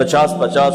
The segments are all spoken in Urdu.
50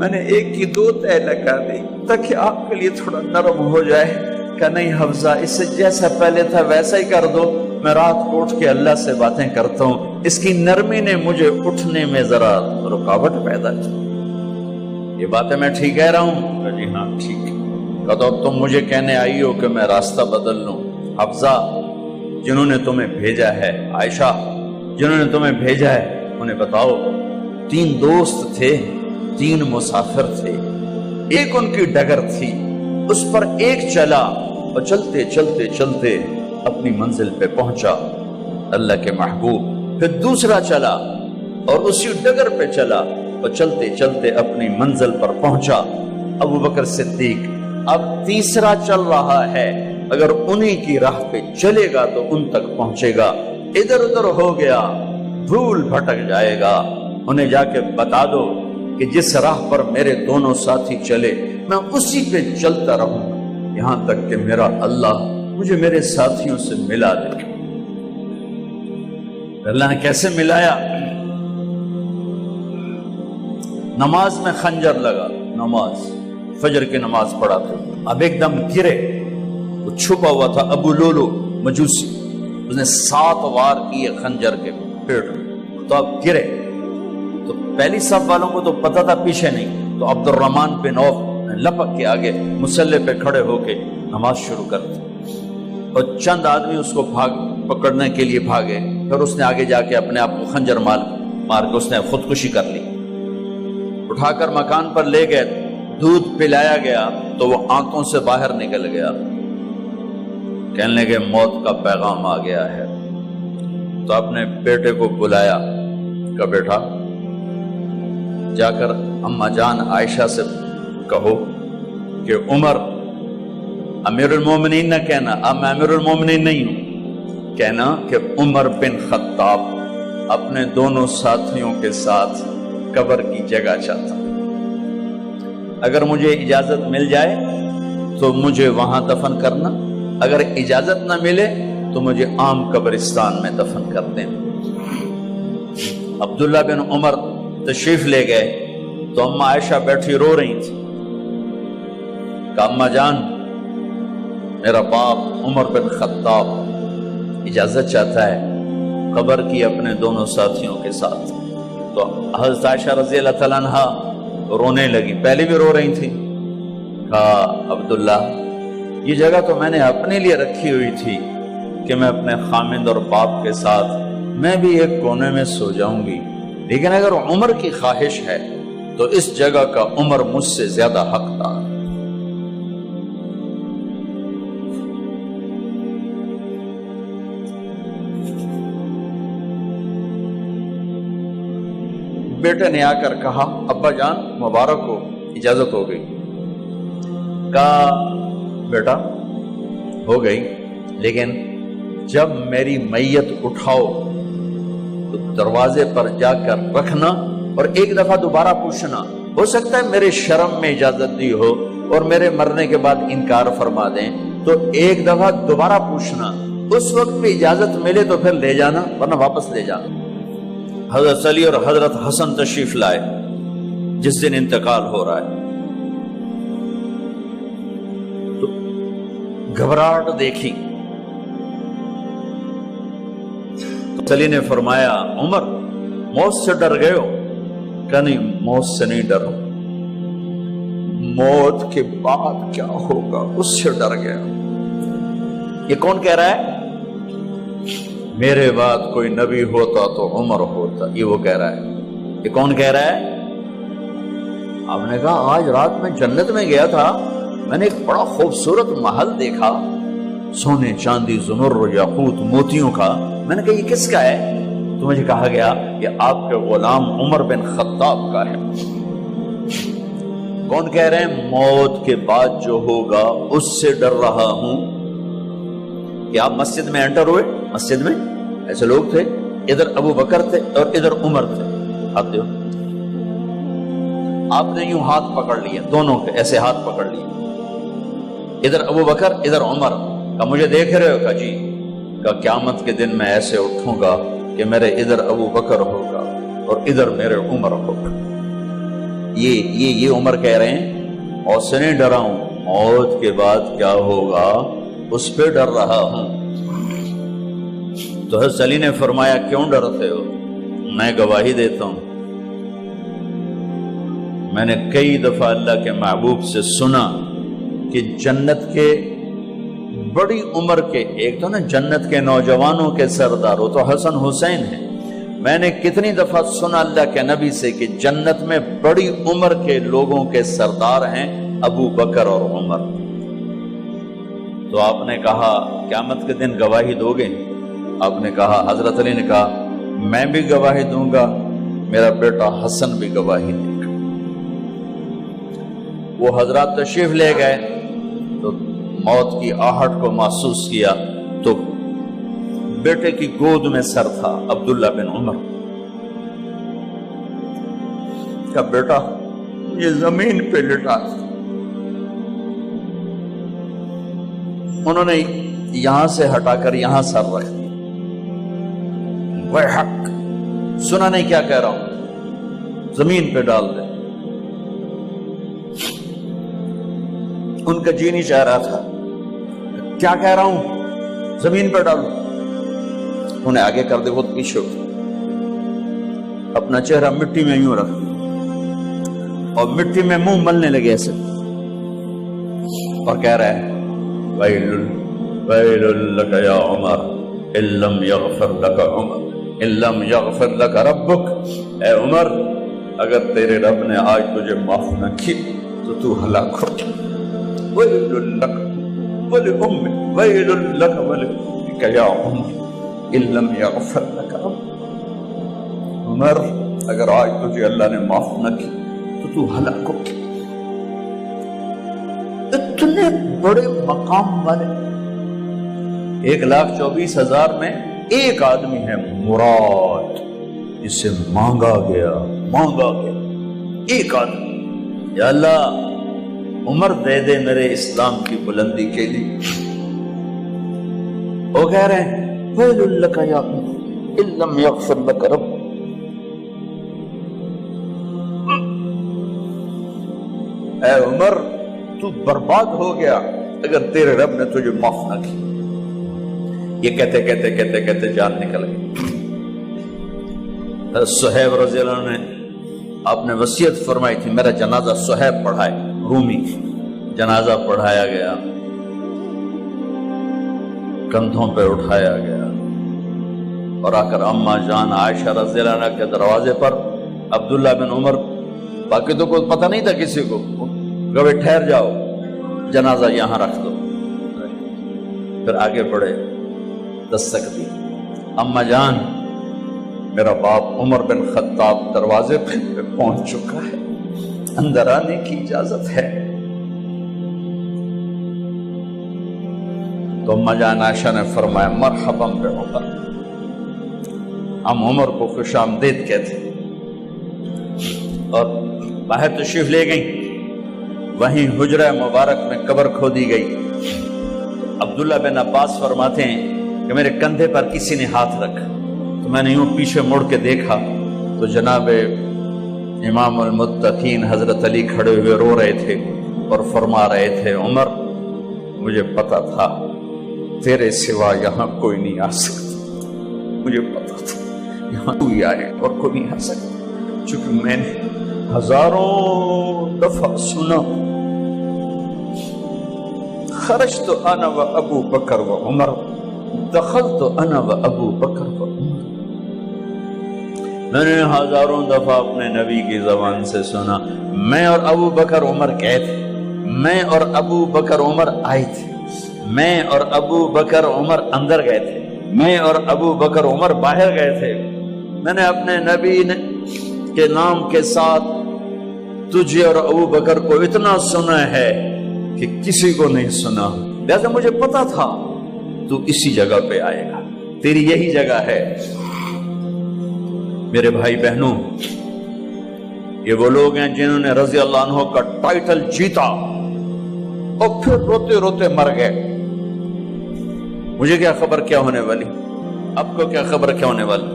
میں نے ایک کی 2 تہ لگا دی تاکہ آپ کے لیے تھوڑا نرم ہو جائے. کہ نہیں حفظہ، اس سے جیسا پہلے تھا ویسا ہی کر دو. میں رات کو اٹھ کے اللہ سے باتیں کرتا ہوں، اس کی نرمی نے مجھے اٹھنے میں ذرا رکاوٹ پیدا کی. یہ باتیں میں ٹھیک کہہ رہا ہوں؟ کہ جی ہاں ٹھیک. کہ تو تم مجھے کہنے آئی ہو کہ میں راستہ بدل لوں. حفظہ، جنہوں نے تمہیں بھیجا ہے، عائشہ جنہوں نے تمہیں بھیجا ہے، انہیں بتاؤ. 3 دوست تھے، 3 مسافر تھے. ایک ان کی ڈگر تھی، اس پر ایک چلا اور چلتے چلتے چلتے اپنی منزل پہ پہنچا، اللہ کے محبوب. پھر دوسرا چلا اور اسی ڈگر پہ چلا اور چلتے چلتے اپنی منزل پر پہنچا، ابو بکر صدیق. اب تیسرا چل رہا ہے، اگر انہی کی راہ پہ چلے گا تو ان تک پہنچے گا. ادھر ادھر ہو گیا، بھول بھٹک جائے گا. انہیں جا کے بتا دو کہ جس راہ پر میرے دونوں ساتھی چلے میں اسی پہ چلتا رہوں یہاں تک کہ میرا اللہ مجھے میرے ساتھیوں سے ملا دے. اللہ نے کیسے ملایا؟ نماز میں خنجر لگا، نماز فجر کی نماز پڑھا تھا. اب ایک دم گرے، وہ چھپا ہوا تھا ابو لولو مجوسی، اس نے 7 وار کیے خنجر کے پیٹ میں. تو اب گرے تو پہلی صف والوں کو تو پتہ تھا، پیچھے نہیں. تو عبد الرحمن بن عوف لپک کے آگے مصلی پہ کھڑے ہو کے نماز شروع کر دی. اور چند آدمی اس کو پکڑنے کے لیے بھاگے. پھر اس نے آگے جا کے اپنے آپ کو خنجر مار کے اس نے خودکشی کر لی. اٹھا کر مکان پر لے گئے، دودھ پلایا گیا تو وہ آنتوں سے باہر نکل گیا. کہنے لگے موت کا پیغام آ گیا ہے. تو اپنے بیٹے کو بلایا کہ بیٹا جا کر اماں جان عائشہ سے کہو کہ عمر امیر المومنین نہ کہنا، اب میں امیر المومنین نہیں ہوں، کہنا کہ عمر بن خطاب اپنے دونوں ساتھیوں کے ساتھ قبر کی جگہ چاہتا. اگر مجھے اجازت مل جائے تو مجھے وہاں دفن کرنا، اگر اجازت نہ ملے تو مجھے عام قبرستان میں دفن کر دیں. عبداللہ بن عمر تشریف لے گئے تو اماں عائشہ بیٹھی رو رہی تھی. کہ اماں جان میرا باپ عمر بن خطاب اجازت چاہتا ہے قبر کی اپنے دونوں ساتھیوں کے ساتھ. تو حضرت عائشہ رضی اللہ تعالیٰ عنہا رونے لگی، پہلے بھی رو رہی تھی. کہا عبداللہ یہ جگہ تو میں نے اپنے لیے رکھی ہوئی تھی کہ میں اپنے خامند اور باپ کے ساتھ میں بھی ایک کونے میں سو جاؤں گی، لیکن اگر عمر کی خواہش ہے تو اس جگہ کا عمر مجھ سے زیادہ حقدار. بیٹے نے آ کر کہا ابا جان مبارک ہو، اجازت ہو گئی. کہا بیٹا ہو گئی، لیکن جب میری میت اٹھاؤ تو دروازے پر جا کر رکھنا اور ایک دفعہ دوبارہ پوچھنا. ہو سکتا ہے میرے شرم میں اجازت دی ہو اور میرے مرنے کے بعد انکار فرما دیں، تو ایک دفعہ دوبارہ پوچھنا. اس وقت بھی اجازت ملے تو پھر لے جانا، ورنہ واپس لے جانا. حضرت علی اور حضرت حسن تشریف لائے جس دن انتقال ہو رہا ہے. تو گھبراہٹ دیکھی تو علی نے فرمایا عمر موت سے ڈر گئے ہو؟ کہ نہیں موت سے نہیں ڈرا، موت کے بعد کیا ہوگا اس سے ڈر گیا. یہ کون کہہ رہا ہے؟ میرے بعد کوئی نبی ہوتا تو عمر ہوتا، یہ وہ کہہ رہا ہے. یہ کون کہہ رہا ہے؟ آپ نے کہا آج رات میں جنت میں گیا تھا، میں نے ایک بڑا خوبصورت محل دیکھا، سونے چاندی زمر یاقوت موتیوں کا. میں نے کہا یہ کس کا ہے؟ تو مجھے کہا گیا یہ آپ کے غلام عمر بن خطاب کا ہے. کون کہہ رہے ہیں موت کے بعد جو ہوگا اس سے ڈر رہا ہوں. کہ آپ مسجد میں انٹر ہوئے، مسجد میں ایسے لوگ تھے، ادھر ابو بکر تھے اور ادھر عمر تھے. آپ دیو آپ نے یوں ہاتھ پکڑ لیا، دونوں کے ایسے ہاتھ پکڑ لیے، ادھر ابو بکر ادھر عمر. کہ مجھے دیکھ رہے ہو؟ کہ جی. کہ قیامت کے دن میں ایسے اٹھوں گا کہ میرے ادھر ابو بکر ہوگا اور ادھر میرے عمر ہوگا. یہ عمر کہہ رہے ہیں اور سے نہیں ڈرا ہوں، موت کے بعد کیا ہوگا اس پہ ڈر رہا ہوں۔ تو حضرت علی نے فرمایا کیوں ڈرتے ہو؟ میں گواہی دیتا ہوں، میں نے کئی دفعہ اللہ کے محبوب سے سنا کہ جنت کے بڑی عمر کے، ایک تو نا جنت کے نوجوانوں کے سردار، وہ تو حسن حسین ہیں، میں نے کتنی دفعہ سنا اللہ کے نبی سے کہ جنت میں بڑی عمر کے لوگوں کے سردار ہیں ابو بکر اور عمر۔ تو آپ نے کہا قیامت کے دن گواہی دو گے؟ آپ نے کہا، حضرت علی نے کہا میں بھی گواہی دوں گا، میرا بیٹا حسن بھی گواہی دے گا۔ وہ حضرات تشریف لے گئے تو موت کی آہٹ کو محسوس کیا تو بیٹے کی گود میں سر تھا عبداللہ بن عمر کا بیٹا، یہ زمین پہ لٹا تھا۔ انہوں نے یہاں سے ہٹا کر یہاں سر رکھ دیا۔ وہ حق سنا نہیں کیا کہہ رہا ہوں، زمین پہ ڈال دے۔ ان کا جی نہیں چاہ رہا تھا، کیا کہہ رہا ہوں، زمین پہ ڈالو۔ انہیں آگے کر دے، خود پیچھے اٹھ، اپنا چہرہ مٹی میں یوں رکھ اور مٹی میں منہ ملنے لگے ایسے، اور کہہ رہا ہے ویل لک یا عمر ان لم یغفر لک عمر ان لم یغفر لک ربک، اے عمر اگر تیرے رب نے آج تجھے معاف نہ کی تو ہلاک ہو جائے۔ ویل لک ولأمک ویل لک ولأمک یا عمر ان لم یغفر لک ربک، عمر اگر آج تجھے اللہ نے معاف نہ کی تو ہلاک ہو جائے۔ اتنے بڑے مقام والے 1,24,000 میں ایک آدمی ہے مراد، جسے مانگا گیا ایک آدمی، یا اللہ عمر دے دے میرے اسلام کی بلندی کے لیے۔ وہ کہہ رہے ہیں ویل لک یا عمر ان لم یغفر لک رب، اے عمر تو برباد ہو گیا اگر تیرے رب نے تجھے معاف نہ کی۔ یہ کہتے کہتے جان نکل گئی۔ صہیب رضی اللہ عنہ نے آپ نے وصیت فرمائی تھی میرا جنازہ صہیب پڑھائے، رومی جنازہ پڑھایا گیا، کندھوں پہ اٹھایا گیا، اور آ کر اماں جان عائشہ رضی اللہ عنہ کے دروازے پر عبداللہ بن عمر، باقی تو کوئی پتہ نہیں تھا کسی کو، کبھی ٹھہر جاؤ جنازہ یہاں رکھ دو، پھر آگے بڑھے، دستک دی، اماں جان میرا باپ عمر بن خطاب دروازے پہ پہنچ چکا ہے، اندر آنے کی اجازت ہے۔ تو اماں جان عائشہ نے فرمایا مرحبا بعمر، ہم عمر کو خوش آمدید کہتے، اور باہر تشریف لے گئیں۔ وہیں حجرہ مبارک میں قبر کھودی گئی۔ عبداللہ بن عباس فرماتے ہیں کہ میرے کندھے پر کسی نے ہاتھ رکھا تو میں نے یوں پیچھے مڑ کے دیکھا تو جناب امام المتقین حضرت علی کھڑے ہوئے رو رہے تھے اور فرما رہے تھے عمر مجھے پتا تھا تیرے سوا یہاں کوئی نہیں آ سکتا، مجھے پتا تھا یہاں تو ہی آئے اور کوئی نہیں آ سکتا، چونکہ میں نے ہزاروں دفعہ سنا خرجت انا و ابو بکر و عمر دخلت انا و ابو بکر و عمر، میں نے ہزاروں دفعہ اپنے نبی کی زبان سے سنا میں اور ابو بکر عمر گئے تھے، میں اور ابو بکر عمر آئے تھے، میں اور ابو بکر عمر اندر گئے تھے، میں اور ابو بکر عمر باہر گئے تھے، میں نے اپنے نبی کے نام کے ساتھ تجھے اور ابو بکر کو اتنا سنا ہے کہ کسی کو نہیں سنا، لہذا مجھے پتا تھا تو اسی جگہ پہ آئے گا، تیری یہی جگہ ہے۔ میرے بھائی بہنوں، یہ وہ لوگ ہیں جنہوں نے رضی اللہ عنہ کا ٹائٹل جیتا اور پھر روتے روتے مر گئے۔ مجھے کیا خبر کیا ہونے والی، آپ کو کیا خبر کیا ہونے والی؟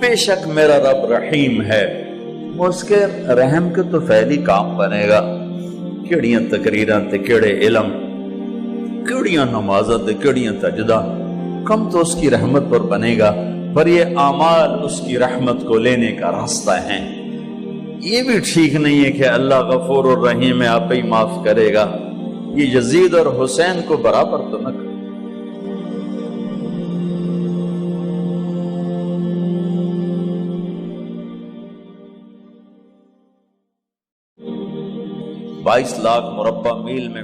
بے شک میرا رب رحیم ہے، اس کے رحم کے تو فعلی کام بنے گا، کیڑیاں تقریراں تے کیڑے علم، کیڑیاں نمازاں تے کیڑیاں سجدہ، کم تو اس کی رحمت پر بنے گا، پر یہ اعمال اس کی رحمت کو لینے کا راستہ ہیں۔ یہ بھی ٹھیک نہیں ہے کہ اللہ غفور الرحیم ہے، آپ ہی معاف کرے گا، یہ یزید اور حسین کو برابر تو نہ کرے۔ 22 لاکھ مربع میل میں